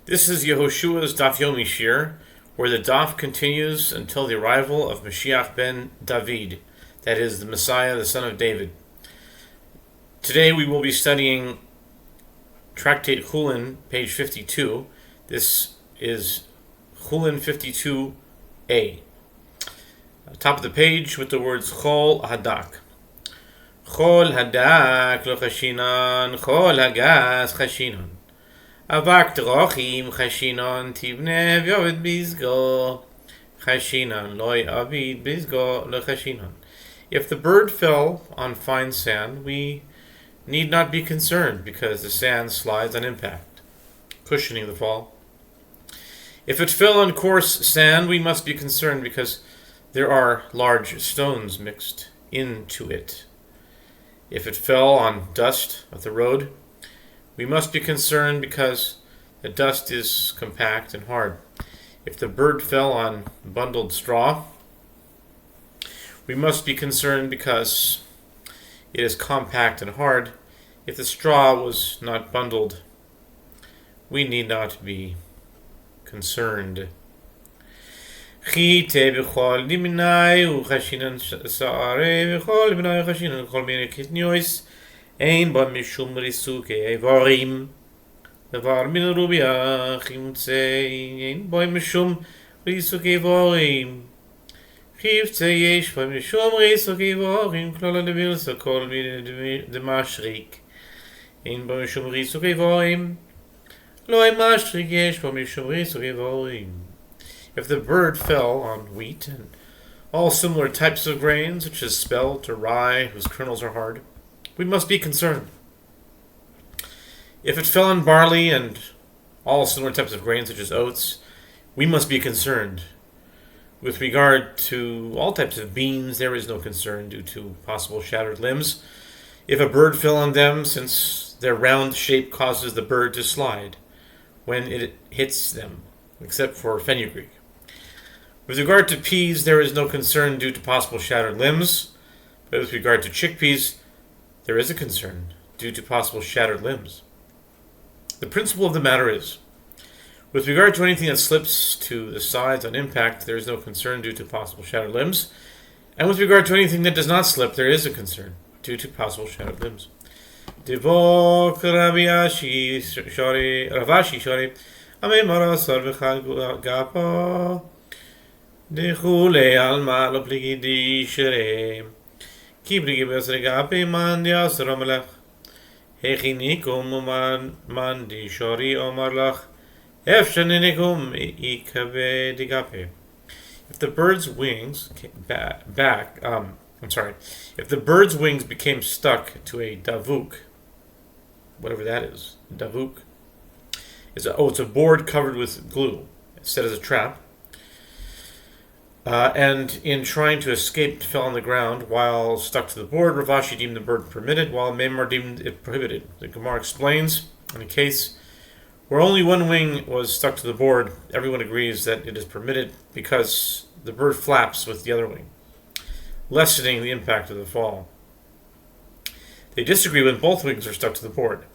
This is Yehoshua's Daf Yomi Shiur, where the Daf continues until the arrival of Mashiach ben David, that is, the Messiah, the son of David. Today we will be studying Tractate Chullin, page 52. This is Chullin 52a. Top of the page with the words Chol Hadak. Chol Hadak lo chashinan, Chol Hagas chashinan. Avak drochim chashinon tibne v'yovid bizgo chashinon loy avid bizgo lo chashinon. If the bird fell on fine sand, we need not be concerned because the sand slides on impact, cushioning the fall. If it fell on coarse sand, we must be concerned because there are large stones mixed into it. If it fell on dust of the road, we must be concerned because the dust is compact and hard. If the bird fell on bundled straw, we must be concerned because it is compact and hard. If the straw was not bundled, we need not be concerned. Ein ba mishum risuke evarim דבר מן רוביח ימצא אין בו משום ריסוק איבורים חיפצה יש בו משום ריסוק איבורים כלל הדביר כל מיני דמשריק אין בו משום ריסוק איבורים לא משריק יש בו משום ריסוק איבורים. If the bird fell on wheat and all similar types of grains such as spelt or rye whose kernels are hard, we must be concerned. If it fell on barley and all similar types of grains such as oats, we must be concerned. With regard to all types of beans, there is no concern due to possible shattered limbs. If a bird fell on them, since their round shape causes the bird to slide when it hits them, except for fenugreek. With regard to peas, there is no concern due to possible shattered limbs, but with regard to chickpeas, there is a concern due to possible shattered limbs. The principle of the matter is, with regard to anything that slips to the sides on impact, there is no concern due to possible shattered limbs, and with regard to anything that does not slip, there is a concern due to possible shattered limbs. Divok Ravashi Shori Ame Marasar V'chad Gapa Dechule Alma Lo Pligidi Shere Kibrigi Besregape Man Yasra Melech Hechinikum man di shori omar lach efshaninikum ikabe digape. If the bird's wings if the bird's wings became stuck to a davuk, whatever that is, davuk, it's a board covered with glue, set as a trap. And in trying to escape, fell on the ground while stuck to the board. Ravashi deemed the bird permitted, while Memar deemed it prohibited. The Gemara explains, in a case where only one wing was stuck to the board, everyone agrees that it is permitted because the bird flaps with the other wing, lessening the impact of the fall. They disagree when both wings are stuck to the board.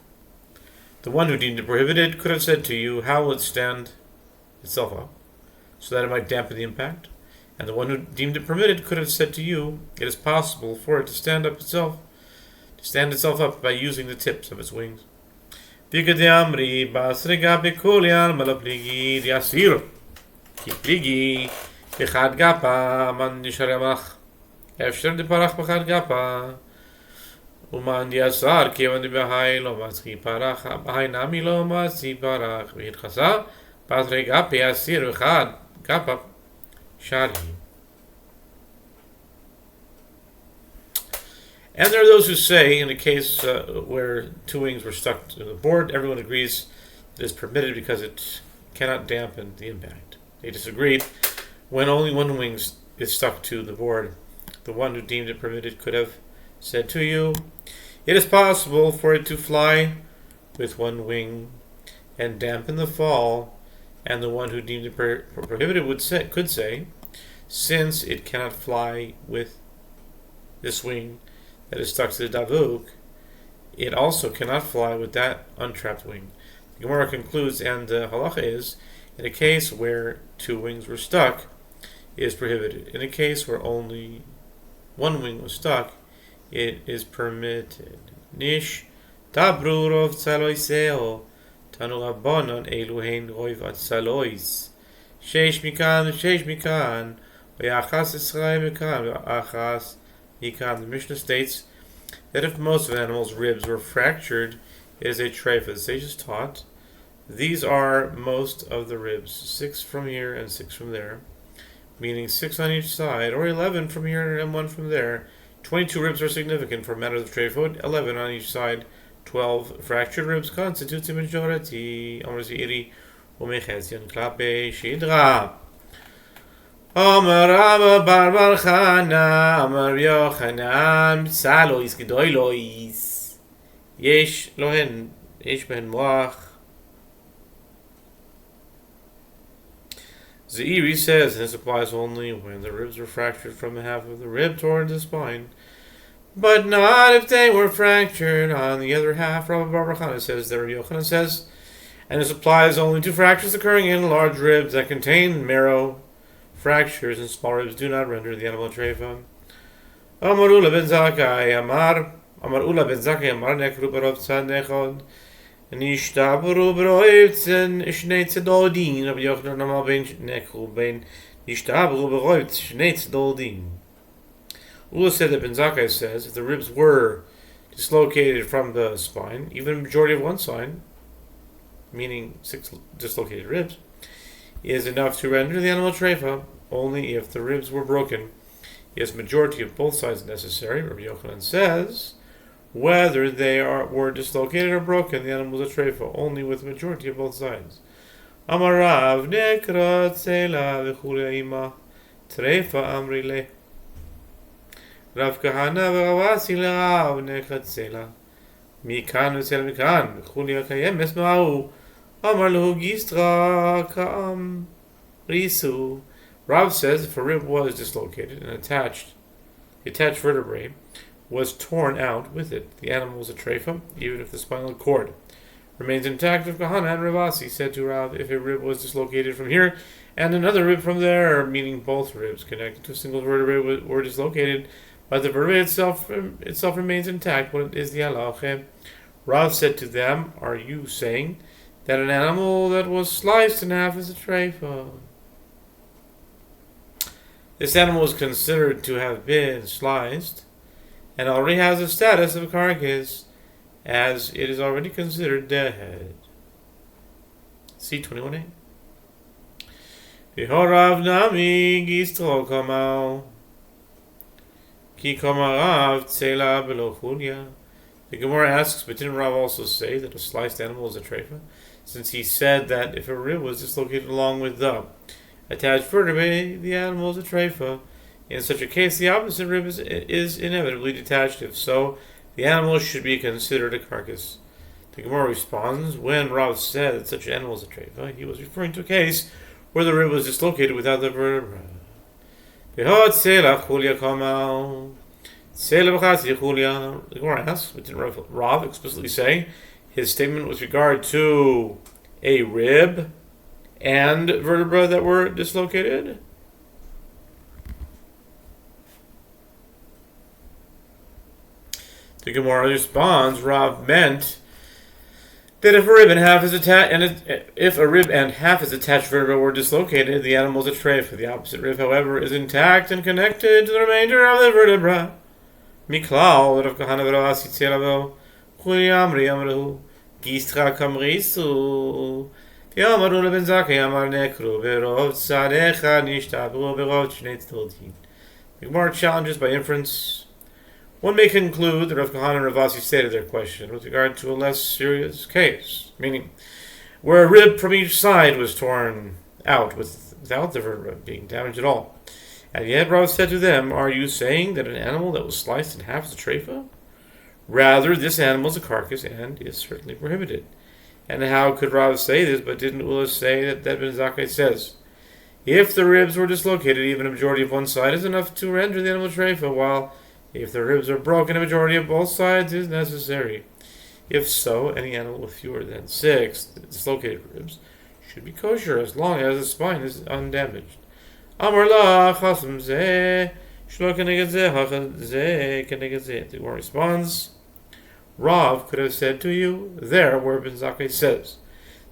The one who deemed it prohibited could have said to you, how will it stand itself up, so that it might dampen the impact? And the one who deemed it permitted could have said to you, it is possible for it to stand itself up by using the tips of its wings. And there are those who say, in a case where two wings were stuck to the board, everyone agrees it is permitted because it cannot dampen the impact. They disagreed when only one wing is stuck to the board. The one who deemed it permitted could have said to you, it is possible for it to fly with one wing and dampen the fall, and the one who deemed it prohibited could say, since it cannot fly with this wing that is stuck to the davuk, it also cannot fly with that untrapped wing. The The Gemara concludes, and the halacha is, in a case where two wings were stuck, it is prohibited. In a case where only one wing was stuck, it is permitted. Nish dabru rov tzaloiseo tanu rabbanon eluhein roiv atzalois sheish mikan v'yachas Israel mikan v'achas mikan. The Mishnah states that if most of an animal's ribs were fractured, it is a treifa. The sages taught these are most of the ribs, 6 from here and 6 from there, meaning 6 on each side, or 11 from here and 1 from there. 22 ribs are significant for matters of treifa, 11 on each side. 12 fractured ribs constitutes a majority. Amar Zeiri u'mechezyan klape shidra. Amar Rabba bar Chana, Amar Yochanan, Tzalois gedoylois. Yesh behen moach. Zeiri says this applies only when the ribs were fractured from the half of the rib toward the spine, but not if they were fractured on the other half. Rabbi Bar Chana says that Rabbi Yochanan says, and this applies only to fractures occurring in large ribs that contain marrow. Fractures in small ribs do not render the animal treifa. Amar Ula ben Zakkai Amar nekru barov tzad nechod. Nishtabru beroivtzen shnei tzedodin. Rabbi Yochanan Amar ben nekru ben nishtabru beroivtzen shnei tzedodin. Ula said that Ben Zakkai says if the ribs were dislocated from the spine, even a majority of one side, meaning 6 dislocated ribs, is enough to render the animal treifa. Only if the ribs were broken is majority of both sides necessary. Rabbi Yochanan says whether they were dislocated or broken, the animal is a treifa only with the majority of both sides. Amarav nekra tzela v'chuleima treifa amrile. Rav Kahana v'Ravasi l'Rav nekra tzela mikan v'tzela mikan v'chulia kayemes ma'u. Amar lehu gistra ka'am risu. Rav says if a rib was dislocated and the attached vertebrae was torn out with it, the animal is a treifa, even if the spinal cord remains intact. Rav Kahana and Ravasi said to Rav, if a rib was dislocated from here and another rib from there, meaning both ribs connected to a single vertebrae were dislocated, but the vertebrae itself remains intact, what is the halacha? Rav said to them, are you saying that an animal that was sliced in half is a treifa? This animal is considered to have been sliced and already has the status of a carcass, as it is already considered dead. See 21a. V'horav nami gistro kamau ki kamarav tzela belo chulia. The Gemara asks, but didn't Rav also say that a sliced animal is a treifa? Since he said that if a rib was dislocated along with the attached vertebrae, the animal is a treifa. In such a case, the opposite rib is inevitably detached. If so, the animal should be considered a carcass. The Gemara responds, when Rav said that such an animal is a treifa, he was referring to a case where the rib was dislocated without the vertebra. The Gemara asks, but didn't Rav explicitly say his statement with regard to a rib and vertebra that were dislocated? The Gemara responds, Rav meant that if a rib and half is attached vertebra were dislocated, the animal is a treifa. The opposite rib, however, is intact and connected to the remainder of the vertebra. Miklal, Rav Kahana v'Ravasi tzela chuli amri amru gistra kamrisu. V'yamaru ben Zakkai amar nekru berov tzadecha nishtabru berov shnei tzedodin. The Gemara challenges by inference. One may conclude that Rav Kahana and Ravasi stated their question with regard to a less serious case, meaning where a rib from each side was torn out without the vertebra being damaged at all. And yet Rav said to them, are you saying that an animal that was sliced in half is a treifa? Rather, this animal is a carcass and is certainly prohibited. And how could Rav say this, but didn't Ula say that Ben Zakkai says, if the ribs were dislocated, even a majority of one side is enough to render the animal treifa, while if the ribs are broken, a majority of both sides is necessary. If so, any animal with fewer than 6 dislocated ribs should be kosher as long as the spine is undamaged. Amar la chasam zeh shlo keneged zeh hachad zeh keneged zeh. The Gemara responds, Rav could have said to you there where Ben Zakkai says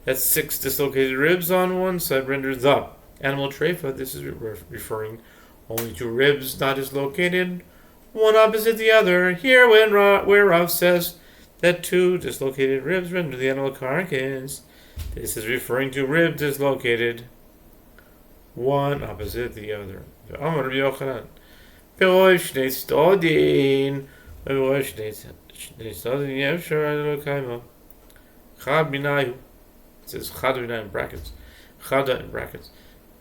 that 6 dislocated ribs on one side renders the animal treifa. This is referring only to ribs not dislocated, one opposite the other. Here, where Rav says that 2 dislocated ribs render the animal carcass, this is referring to ribs dislocated, one opposite the other. Amar Rabbi Yochanan, Be'oi shnei stodin, Be'oi shnei stodin yevshar lo Chad minayu. It says chad minayu in brackets. Chada in brackets.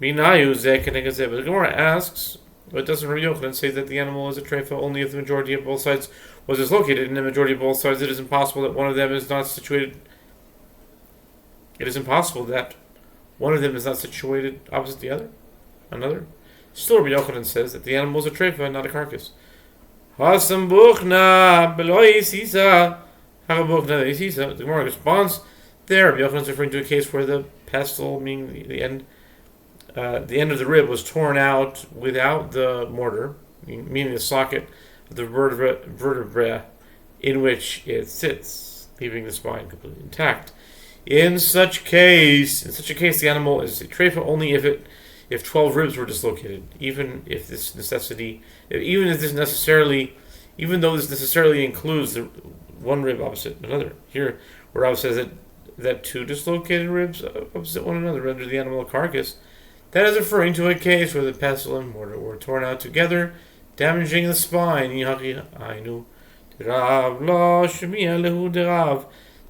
Minayu zeh keneged zeh. But the Gemara asks, but doesn't Rabbi Yochanan say that the animal is a treifa only if the majority of both sides was dislocated? In the majority of both sides, it is impossible that one of them is not situated. It is impossible that one of them is not situated opposite the other. Another. Still, Rabbi Yochanan says that the animal is a treifa, not a carcass. Hasam buchna beloi sisa. The Gemara responds there. Rabbi Yochanan is referring to a case where the pestle, meaning the end of the rib, was torn out without the mortar, meaning the socket of the vertebra in which it sits, leaving the spine completely intact. In such a case, the animal is a treifa only if 12 ribs were dislocated, even though this necessarily includes the one rib opposite another. Here, where Rav says that 2 dislocated ribs opposite one another render the animal a carcass, that is referring to a case where the pestle and mortar were torn out together, damaging the spine. The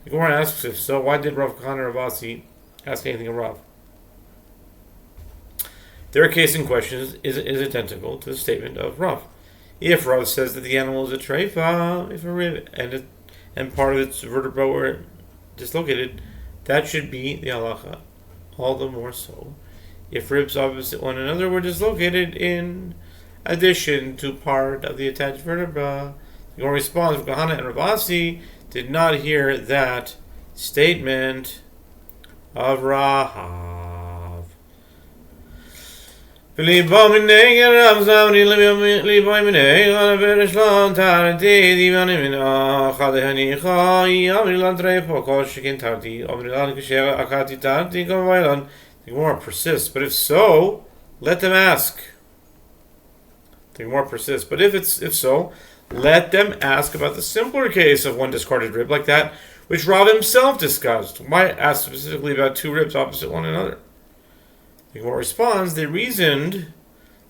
Gemara asks, if so, why did Rav Kahana Ravasi ask anything of Rav? Their case in question is identical to the statement of Rav. If Rav says that the animal is a treifa, if a rib and part of its vertebra were dislocated, that should be the halacha. All the more so if ribs opposite one another were dislocated in addition to part of the attached vertebra. The Gemara responds, Kahana and Ravasi did not hear that statement of Rav. Rabbi Yochanan The Gemara persists, but if so, let them ask. The Gemara persists, but if so, let them ask about the simpler case of one discarded rib, like that which Rav himself discussed. Why ask specifically about 2 ribs opposite one another? The Gemara responds, they reasoned,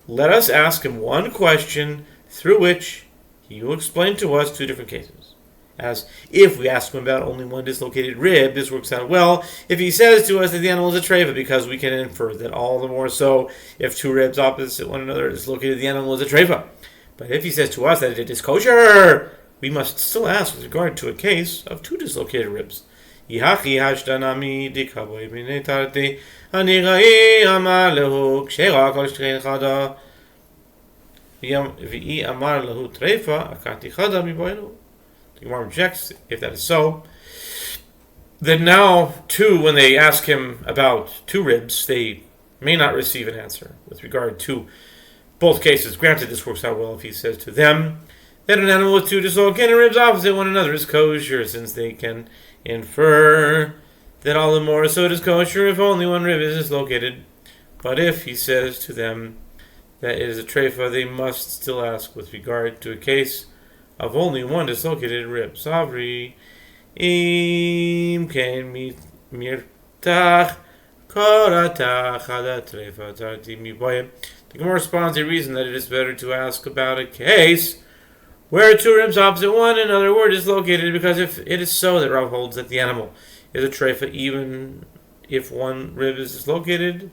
let us ask him one question through which he will explain to us 2 different cases. As if we ask him about only one dislocated rib, this works out well. If he says to us that the animal is a treifa, because we can infer that all the more so if 2 ribs opposite one another are dislocated, the animal is a treifa. But if he says to us that it is kosher, we must still ask with regard to a case of 2 dislocated ribs. The Gemara objects, if that is so, then now, too, when they ask him about 2 ribs, they may not receive an answer with regard to both cases. Granted, this works out well if he says to them that an animal with 2 dislocated ribs opposite one another is kosher, since they can infer that all the more so it is kosher if only one rib is dislocated. But if he says to them that it is a treifa, they must still ask with regard to a case of only one dislocated rib. Savri im ken mirtach koratach hada treifa tarti miboyim. The Gemara responds, a reason that it is better to ask about a case where 2 ribs opposite one another were dislocated, because if it is so that Rav holds that the animal is a treifa even if 1 rib is dislocated,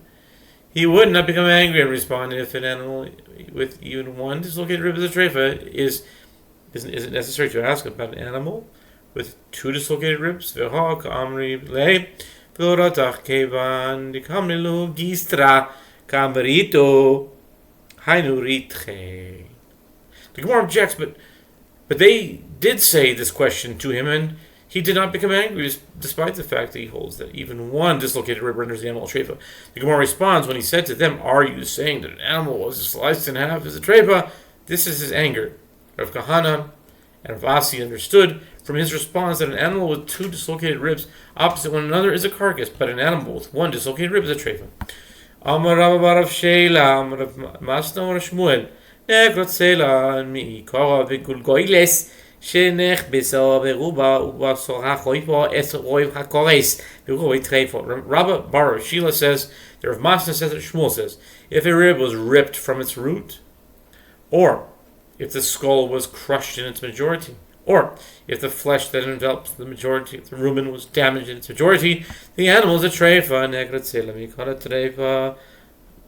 he would not become angry and respond if an animal with even 1 dislocated rib is a treifa. Is it necessary to ask about an animal with 2 dislocated ribs? The Gemara objects, but they did say this question to him, and he he did not become angry, despite the fact that he holds that even one dislocated rib renders the animal a treifa. The Gemara responds when he said to them, "Are you saying that an animal was sliced in half as a treifa?" This is his anger. Rav Kahana and Rav Asi understood from his response that an animal with two dislocated ribs opposite one another is a carcass, but an animal with one dislocated rib is a treifa. Amar Rav Bar Rav Sheila, Amar Rav Masna Rav Shmuel, Nekrotzela mi Kora v'Gulgoiles, Shenechbesa beruba ubasora choiva esroiv hakores beroi treifa. Rav Bar Rav Sheila says, the Rav Masna says that Shmuel says, if a rib was ripped from its root, or if the skull was crushed in its majority, or if the flesh that envelops the majority of the rumen was damaged in its majority, the animal is a treifa.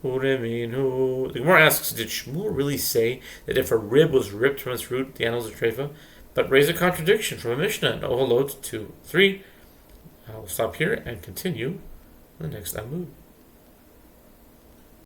The Gemara asks, did Shmuel really say that if a rib was ripped from its root, the animal is a treifa? But raise a contradiction from a Mishnah in Oholot 2:3. I'll stop here and continue the next Amud.